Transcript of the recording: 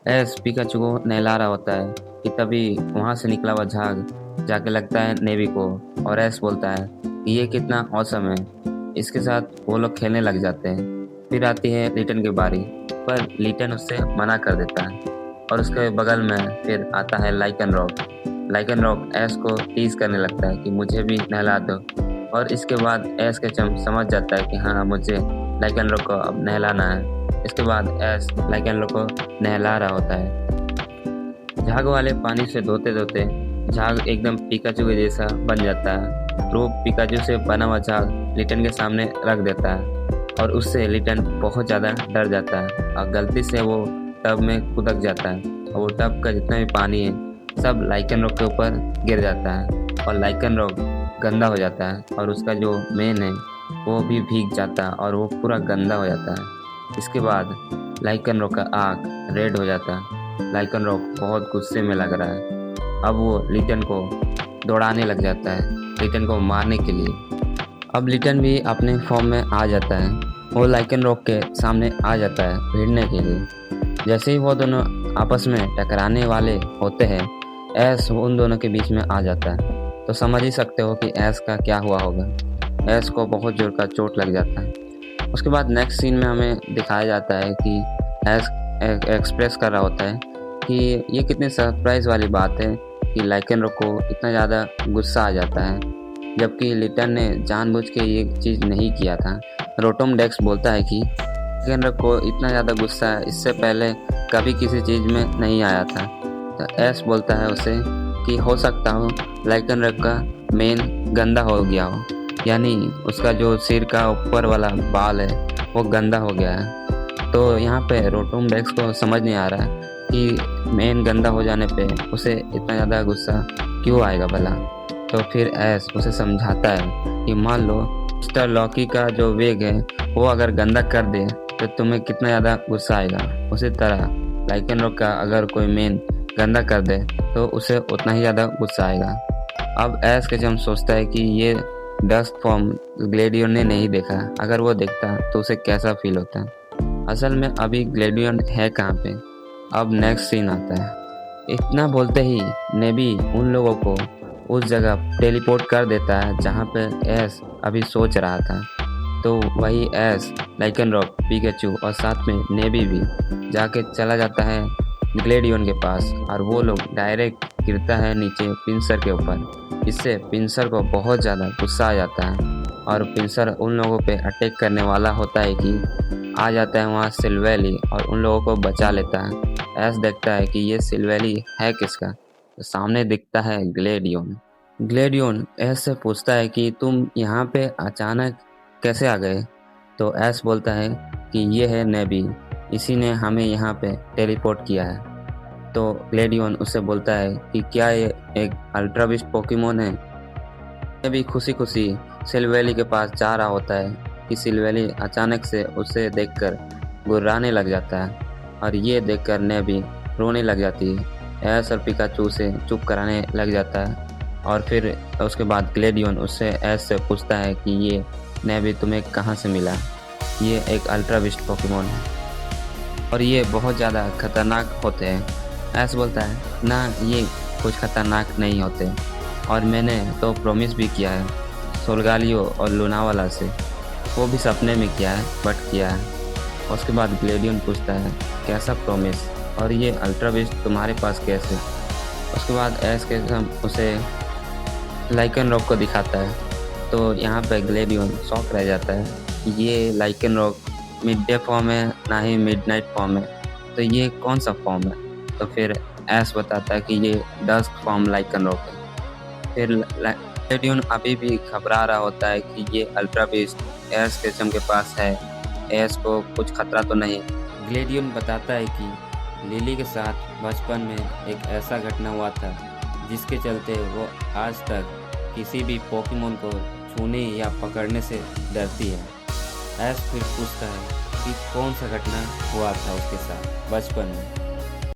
S Pikachu को नहला रहा होता है कि तभी वहाँ से निकला हुआ झाग जाके लगता है नेवी को और एस बोलता है कि ये कितना औसम है। इसके साथ वो लोग खेलने लग जाते हैं। फिर आती है लिटन की बारी, पर लिटन उससे मना कर देता है और उसके बगल में फिर आता है लाइकन रॉक। लाइकन रॉक एस को टीज करने लगता है कि मुझे भी नहला दो, और इसके बाद एस के चम समझ जाता है कि हाँ, मुझे लाइकन रॉक को अब नहलाना है। इसके बाद एस लाइकन रॉक को नहला रहा होता है। झाग वाले पानी से धोते धोते झाग एकदम पिकाचू के जैसा बन जाता है। रूप पिकाचू से बना हुआ झाग लिटन के सामने रख देता है और उससे लिटन बहुत ज़्यादा डर जाता है और गलती से वो टब में कूदक जाता है और वो टब का जितना भी पानी है सब लाइकन रॉक के ऊपर गिर जाता है और लाइकन रॉक गंदा हो जाता है और उसका जो मेन है वो भी भीग जाता है और वो पूरा गंदा हो जाता है। इसके बाद लाइकन रॉक का आँख रेड हो जाता है। लाइकन रॉक बहुत गुस्से में लग रहा है। अब वो लिटन को दौड़ाने लग जाता है, लिटन को मारने के लिए। अब लिटन भी अपने फॉर्म में आ जाता है। वो लाइकन रॉक के सामने आ जाता है भिड़ने के लिए। जैसे ही वो दोनों आपस में टकराने वाले होते हैं, एस उन दोनों के बीच में आ जाता है। तो समझ ही सकते हो कि एस का क्या हुआ होगा। एस को बहुत जोर का चोट लग जाता है। उसके बाद नेक्स्ट सीन में हमें दिखाया जाता है कि एस एक्सप्रेस कर रहा होता है कि ये कितने सरप्राइज़ वाली बात है कि लाइकन रॉक को इतना ज़्यादा गुस्सा आ जाता है, जबकि लिटन ने जानबूझ के ये चीज़ नहीं किया था। रोटोम डेक्स बोलता है कि लाइकन रॉक को इतना ज़्यादा गुस्सा इससे पहले कभी किसी चीज़ में नहीं आया था। तो एस बोलता है उसे कि हो सकता हो लाइकन रॉक का मेन गंदा हो गया हो, यानी उसका जो सिर का ऊपर वाला बाल है वो गंदा हो गया है। तो यहाँ पे रोटोम डेक्स को समझ नहीं आ रहा है कि मेन गंदा हो जाने पे उसे इतना ज़्यादा गुस्सा क्यों आएगा भला। तो फिर एस उसे समझाता है कि मान लो मिस्टर लॉकी का जो वेग है वो अगर गंदा कर दे तो तुम्हें कितना ज़्यादा गुस्सा आएगा। उसी तरह लाइकन रॉक का अगर कोई मेन गंदा कर दे तो उसे उतना ही ज़्यादा गुस्सा आएगा। अब एस के जम सोचता है कि ये डस्ट फॉर्म ग्लेडियन ने नहीं देखा, अगर वो देखता तो उसे कैसा फील होता। असल में अभी ग्लेडियन है कहाँ पे। अब नेक्स्ट सीन आता है। इतना बोलते ही नेबी उन लोगों को उस जगह टेलीपोर्ट कर देता है जहाँ पे एस अभी सोच रहा था। तो वही एस, लाइकन रॉक, पिकाचू और साथ में नेबी भी जाके चला जाता है ग्लेडियन के पास और वो लोग डायरेक्ट गिरता है नीचे पिंसर के ऊपर। इससे पिंसर को बहुत ज़्यादा गुस्सा आ जाता है और पिंसर उन लोगों पे अटैक करने वाला होता है कि आ जाता है वहाँ सिल्वेली और उन लोगों को बचा लेता है। एस देखता है कि ये सिल्वेली है किसका, तो सामने दिखता है ग्लेडियन। ग्लेडियन एस से पूछता है कि तुम यहाँ पे अचानक कैसे आ गए। तो एस बोलता है कि ये है नेबी, इसी ने हमें यहाँ पे टेलीपोर्ट किया है। तो ग्लेडियन उससे बोलता है कि क्या ये एक अल्ट्रा बिस्ट पोकेमोन है। नेबी खुशी खुशी सिल्वेली के पास जा रहा होता है कि सिल्वेली अचानक से उसे देखकर गुर्राने लग जाता है और ये देखकर नेबी रोने लग जाती है। एस और पिकाचू से चुप कराने लग जाता है और फिर उसके बाद ग्लेडियन उससे एस से पूछता है कि ये नेबी तुम्हें कहाँ से मिला। ये एक अल्ट्रा बिस्ट पोकेमोन है और ये बहुत ज़्यादा खतरनाक होते हैं। एस बोलता है ना, ये कुछ खतरनाक नहीं होते और मैंने तो प्रॉमिस भी किया है सोलगालियो और लूनावाला से, वो भी सपने में किया है बट किया है। उसके बाद ग्लेडियन पूछता है कैसा प्रॉमिस और ये अल्ट्रा बिस्ट तुम्हारे पास कैसे। उसके बाद एस के हम उसे लाइकन रॉक को दिखाता है। तो यहाँ पे ग्लेडियन शॉक रह जाता है, ये lichen rock mid day form है ना ही मिडनाइट फॉर्म है, तो ये कौन सा फॉर्म है। तो फिर एस बताता है कि ये डस्क फॉर्म लाइकन रॉक है। फिर ग्लेडियन अभी भी घबरा रहा होता है कि ये अल्ट्रा बिस्ट एस के के पास है, एस को कुछ खतरा तो नहीं। ग्लेडियन बताता है कि लिली के साथ बचपन में एक ऐसा घटना हुआ था जिसके चलते वो आज तक किसी भी पोकेमोन को छूने या पकड़ने से डरती है। एस फिर पूछता है कि कौन सा घटना हुआ था उसके साथ बचपन में।